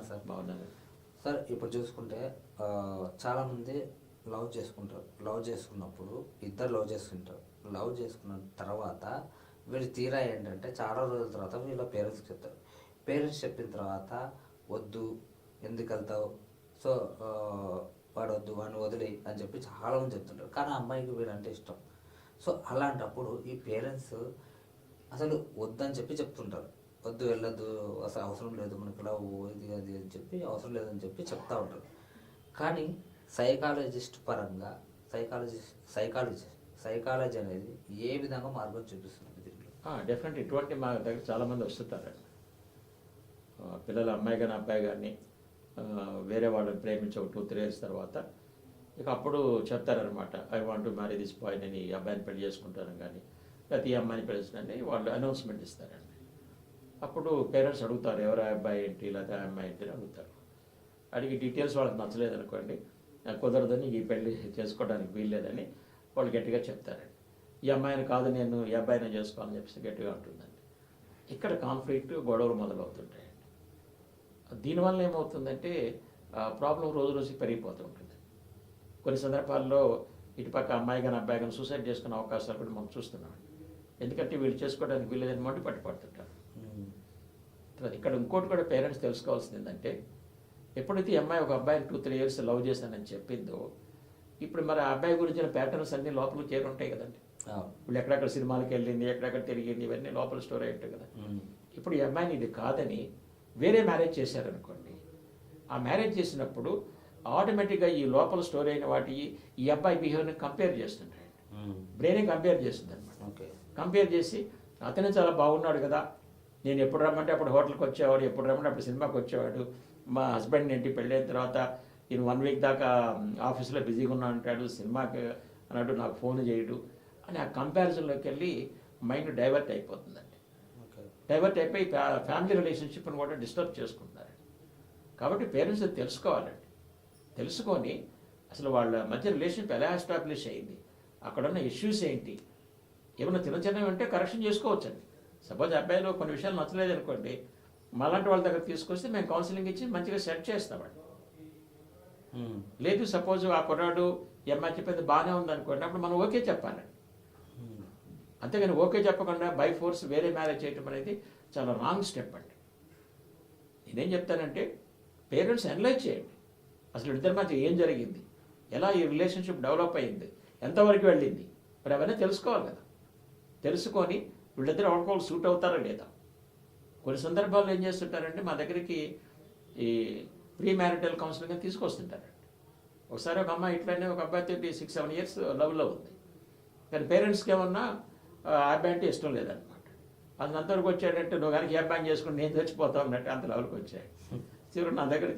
బాగున్నారు సార్. బాగున్నాను. సార్ ఇప్పుడు చూసుకుంటే చాలామంది లవ్ చేసుకున్నప్పుడు ఇద్దరు లవ్ చేసుకుంటారు. లవ్ చేసుకున్న తర్వాత వీళ్ళు తీరా ఏంటంటే చాలా రోజుల తర్వాత వీళ్ళ పేరెంట్స్కి చెప్తారు. పేరెంట్స్ చెప్పిన తర్వాత వద్దు, ఎందుకు వెళ్తావు, సో వాడు వద్దు, వాడిని వదిలి అని చెప్పి చాలామంది చెప్తుంటారు. కానీ ఆ అమ్మాయికి వీడంటే ఇష్టం. సో అలాంటప్పుడు ఈ పేరెంట్స్ అసలు వద్దని చెప్పి చెప్తుంటారు. వద్దు, వెళ్ళొద్దు, అసలు అవసరం లేదు మనకి లవ్, ఇది అది అని చెప్పి అవసరం లేదని చెప్పి చెప్తూ ఉంటారు. కానీ సైకాలజిస్ట్ పరంగా సైకాలజీ అనేది ఏ విధంగా మార్గం చూపిస్తుంది దీంట్లో? డెఫినెట్ ఇటువంటి మా దగ్గర చాలామంది వస్తుంటారండి. పిల్లలు అమ్మాయి కానీ అబ్బాయి కానీ వేరే వాళ్ళని ప్రేమించి ఒక 2-3 years తర్వాత ఇక అప్పుడు చెప్తారనమాట, I want to marry this boy, నేను ఈ అబ్బాయిని పెళ్లి చేసుకుంటాను కానీ లేకపోతే ఈ అమ్మాయిని పెళ్లి వాళ్ళు అనౌన్స్మెంట్ ఇస్తారండి. అప్పుడు పేరెంట్స్ అడుగుతారు, ఎవరు అబ్బాయి ఏంటి లేకపోతే ఆ అమ్మాయి ఏంటి అని అడుగుతారు. అడిగి డీటెయిల్స్ వాళ్ళకి నచ్చలేదు అనుకోండి, కుదరదని, ఈ పెళ్లి చేసుకోవడానికి వీల్లేదని వాళ్ళు గట్టిగా చెప్తారండి. ఈ అమ్మాయిని కాదు నేను ఈ అబ్బాయిని చేసుకోవాలని చెప్పేసి గట్టిగా ఉంటుందండి. ఇక్కడ కాన్ఫ్లిక్ట్, గొడవలు మొదలవుతుంటాయండి. దీనివల్ల ఏమవుతుందంటే ప్రాబ్లం రోజు రోజుకి పెరిగిపోతూ ఉంటుంది. కొన్ని సందర్భాల్లో ఇటుపక్క అమ్మాయి కానీ అబ్బాయి కానీ సూసైడ్ చేసుకునే అవకాశాలు కూడా మనం చూస్తున్నాం. ఎందుకంటే వీళ్ళు చేసుకోవడానికి వీళ్ళేదని మండి పట్టుపడుతుంటారు. తర్వాత ఇక్కడ ఇంకోటి కూడా పేరెంట్స్ తెలుసుకోవాల్సింది ఏంటంటే, ఎప్పుడైతే ఈ అమ్మాయి ఒక అబ్బాయిని 2-3 years లవ్ చేశానని చెప్పిందో, ఇప్పుడు మరి ఆ అబ్బాయి గురించిన ప్యాటర్న్స్ అన్నీ లోపల చేరుంటాయి కదండి. ఇప్పుడు ఎక్కడెక్కడ సినిమాలకు వెళ్ళింది, ఎక్కడెక్కడ తిరిగింది, ఇవన్నీ లోపల స్టోరీ అయి ఉంటాయి కదా. ఇప్పుడు ఈ అమ్మాయిని ఇది కాదని వేరే మ్యారేజ్ చేశారనుకోండి, ఆ మ్యారేజ్ చేసినప్పుడు ఆటోమేటిక్గా ఈ లోపల స్టోరీ అయిన వాటి ఈ అబ్బాయి బిహేవియర్ని కంపేర్ చేస్తుంటాయండి. బ్రెయిన్ కంపేర్ చేస్తుంది అనమాట. కంపేర్ చేసి అతనే చాలా బాగున్నాడు కదా, నేను ఎప్పుడు రమ్మంటే అప్పుడు హోటల్కి వచ్చేవాడు, ఎప్పుడు రమ్మంటే అప్పుడు సినిమాకి వచ్చేవాడు, మా హస్బెండ్ ఏంటి పెళ్ళైన తర్వాత ఈయన 1 week దాకా ఆఫీస్లో బిజీగా ఉన్నా అంటాడు, సినిమాకి అన్నట్టు నాకు ఫోన్ చేయడు అని ఆ కంపారిజన్లోకి వెళ్ళి మైండ్ డైవర్ట్ అయిపోతుందండి. డైవర్ట్ అయిపోయి ఫ్యామిలీ రిలేషన్షిప్ని కూడా డిస్టర్బ్ చేసుకుంటున్నారండి. కాబట్టి పేరెంట్స్ తెలుసుకోవాలండి. తెలుసుకొని అసలు వాళ్ళ మధ్య రిలేషన్షిప్ ఎలా ఎస్టాబ్లిష్ అయింది, అక్కడ ఉన్న ఇష్యూస్ ఏంటి, ఏమైనా చిన్నవి అంటే కరెక్షన్ చేసుకోవచ్చండి. సపోజ్ అబ్బాయిలో కొన్ని విషయాలు నచ్చలేదు అనుకోండి, మాలాంటి వాళ్ళ దగ్గర తీసుకొస్తే మేము కౌన్సిలింగ్ ఇచ్చి మంచిగా సెట్ చేస్తామండి. లేదు సపోజ్ ఆ కుర్రాడు ఈ అమ్మాయి చెప్పేది బాగానే ఉంది అనుకోండి, అప్పుడు మనం ఓకే చెప్పాలండి. అంతేగాని ఓకే చెప్పకుండా బై ఫోర్స్ వేరే మ్యారేజ్ చేయటం అనేది చాలా రాంగ్ స్టెప్ అండి. నేనేం చెప్తానంటే, పేరెంట్స్ అనలైజ్ చేయండి, అసలు ఇద్దరి మధ్య ఏం జరిగింది, ఎలా ఈ రిలేషన్షిప్ డెవలప్ అయ్యింది, ఎంతవరకు వెళ్ళింది, మరి అవన్నీ తెలుసుకోవాలి కదా. తెలుసుకొని వీళ్ళిద్దరు ఒకరికొకరు సూట్ అవుతారా లేదా. కొన్ని సందర్భాల్లో ఏం చేస్తుంటారంటే, మా దగ్గరికి ఈ ప్రీ మ్యారిటల్ కౌన్సిలింగ్ అని తీసుకొస్తుంటారండి. ఒకసారి ఒక అమ్మాయి ఇట్లనే ఒక అబ్బాయితో 6-7 years లవ్లో ఉంది. కానీ పేరెంట్స్కి ఏమన్నా ఆ అబ్బాయి అంటే ఇష్టం లేదనమాట. అది అంతవరకు వచ్చాడంటే, నువ్వు కనుక ఈ అబ్బాయిని చేసుకుని నేను చచ్చిపోతావు అన్నట్టు అంత లెవెల్కి వచ్చాడు. చివరి నా దగ్గర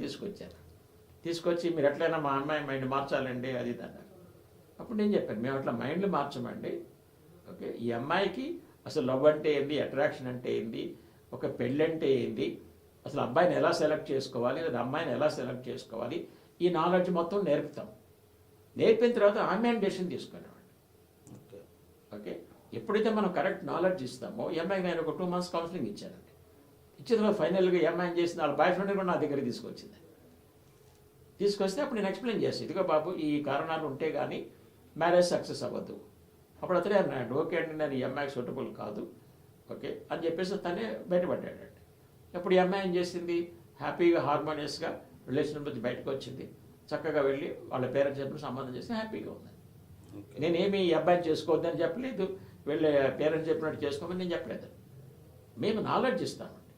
తీసుకొచ్చి మీరు ఎట్లయినా మా అమ్మాయి మైండ్ మార్చాలండి అది ఇది అన్నారు. అప్పుడు నేను చెప్పాను, మేము అట్లా మైండ్లు మార్చమండి. ఓకే, ఈ అమ్మాయికి అసలు లవ్ అంటే ఏంది, అట్రాక్షన్ అంటే ఏంది, ఒక పెళ్ళి అంటే ఏంది, అసలు అబ్బాయిని ఎలా సెలెక్ట్ చేసుకోవాలి లేదా అమ్మాయిని ఎలా సెలెక్ట్ చేసుకోవాలి, ఈ నాలెడ్జ్ మొత్తం నేర్పుతాం. నేర్పిన తర్వాత ఆమె డెసిషన్ తీసుకునేవాడు. ఓకే, ఎప్పుడైతే మనం కరెక్ట్ నాలెడ్జ్ ఇస్తామో, ఈ అమ్మాయికి నేను ఒక 2 months కౌన్సిలింగ్ ఇచ్చానండి. ఇచ్చిన తర్వాత ఫైనల్గా ఈ అమ్మాయి చేసింది, వాళ్ళ బాయ్ ఫ్రెండ్ కూడా నా దగ్గరికి తీసుకొస్తే అప్పుడు నేను ఎక్స్ప్లెయిన్ చేస్తాను, ఇదిగో బాబు ఈ కారణాలు ఉంటే కానీ మ్యారేజ్ సక్సెస్ అవ్వద్దు. అప్పుడు అతనే అన్నాడు, ఓకే అండి నేను ఈ అమ్మాయికి సూటబుల్ కాదు ఓకే అని చెప్పేసి తనే బయటపడ్డాడండి. అప్పుడు ఈ అమ్మాయి ఏం చేసింది, హ్యాపీగా హార్మోనియస్గా రిలేషన్ నుంచి బయటకు వచ్చింది, చక్కగా వెళ్ళి వాళ్ళ పేరెంట్స్ చెప్పిన సంబంధం చేసి హ్యాపీగా ఉంది. నేనేమి ఈ అబ్బాయిని చేసుకోవద్దని చెప్పలేదు, వెళ్ళే పేరెంట్స్ చెప్పినట్టు చేసుకోమని నేను చెప్పలేదు. మేము నాలెడ్జ్ ఇస్తామండి,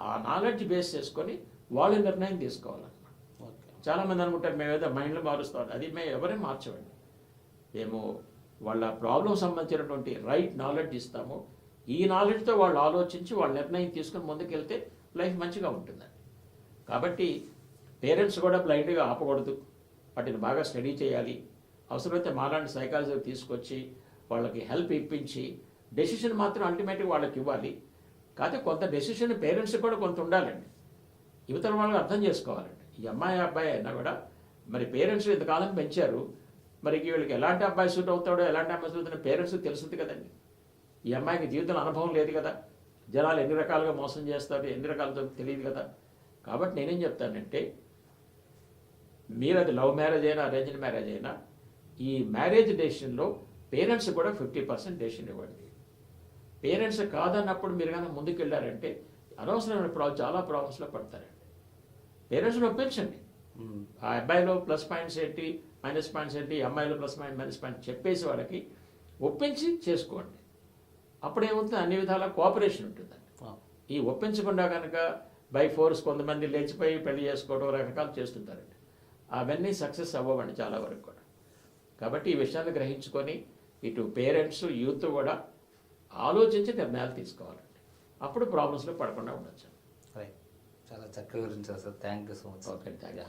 ఆ నాలెడ్జ్ బేస్ చేసుకొని వాళ్ళు నిర్ణయం తీసుకోవాలన్నమాట. చాలామంది అనుకుంటారు మేము ఏదో మైండ్లో మారుస్తాం, అది మేము ఎవరైనా మార్చమండి. మేము వాళ్ళ ప్రాబ్లం సంబంధించినటువంటి రైట్ నాలెడ్జ్ ఇస్తాము. ఈ నాలెడ్జ్తో వాళ్ళు ఆలోచించి వాళ్ళ నిర్ణయం తీసుకొని ముందుకెళ్తే లైఫ్ మంచిగా ఉంటుందండి. కాబట్టి పేరెంట్స్ కూడా బ్లైండ్గా ఆపకూడదు, వాటిని బాగా స్టడీ చేయాలి. అవసరమైతే మాలాంటి సైకాలజీ తీసుకొచ్చి వాళ్ళకి హెల్ప్ ఇప్పించి డెసిషన్ మాత్రం అల్టిమేట్గా వాళ్ళకి ఇవ్వాలి. కాకపోతే కొంత డెసిషన్ పేరెంట్స్ కూడా కొంత ఉండాలండి, యువతల వాళ్ళకి అర్థం చేసుకోవాలండి. ఈ అమ్మాయి అబ్బాయి అయినా కూడా మరి పేరెంట్స్ ఇంతకాలం పెంచారు, మరి వీళ్ళకి ఎలాంటి అబ్బాయి సూట్ అవుతాడో ఎలాంటి అమ్మాయి సూట్ అవుతాడో పేరెంట్స్కి తెలుస్తుంది కదండి. ఈ అమ్మాయికి జీవితంలో అనుభవం లేదు కదా, జనాలు ఎన్ని రకాలుగా మోసం చేస్తారు ఎన్ని రకాలతో తెలియదు కదా. కాబట్టి నేనేం చెప్తానంటే మీరు అది లవ్ మ్యారేజ్ అయినా అరేంజ్డ్ మ్యారేజ్ అయినా ఈ మ్యారేజ్ డెసిషన్లో పేరెంట్స్ కూడా 50% డెసిషన్ ఇవ్వండి. పేరెంట్స్ కాదన్నప్పుడు మీరు కానీ ముందుకు వెళ్ళారంటే అనవసరమైన చాలా ప్రాబ్లమ్స్లో పడతారండి. పేరెంట్స్ని ఒప్పించండి. ఆ అబ్బాయిలో ప్లస్ పాయింట్స్ ఏంటి, మైనస్ పాయింట్స్ ఏంటి, అమ్మాయిలో ప్లస్ పాయింట్ మైనస్ పాయింట్ చెప్పేసి వాళ్ళకి ఒప్పించి చేసుకోండి. అప్పుడేమవుతుంది, అన్ని విధాల కోఆపరేషన్ ఉంటుందండి. ఈ ఒప్పించకుండా కనుక బై ఫోర్స్ కొంతమంది లేచిపోయి పెళ్లి చేసుకోవడం రకరకాలు చేస్తుంటారండి. అవన్నీ సక్సెస్ అవ్వవండి చాలా వరకు కూడా. కాబట్టి ఈ విషయాన్ని గ్రహించుకొని ఇటు పేరెంట్స్ యూత్ కూడా ఆలోచించి నిర్ణయాలు తీసుకోవాలండి. అప్పుడు ప్రాబ్లమ్స్లో పడకుండా ఉండొచ్చు. రైట్, చాలా చక్కగా వివరించారు sir. Thank you so much. Okay, thank you.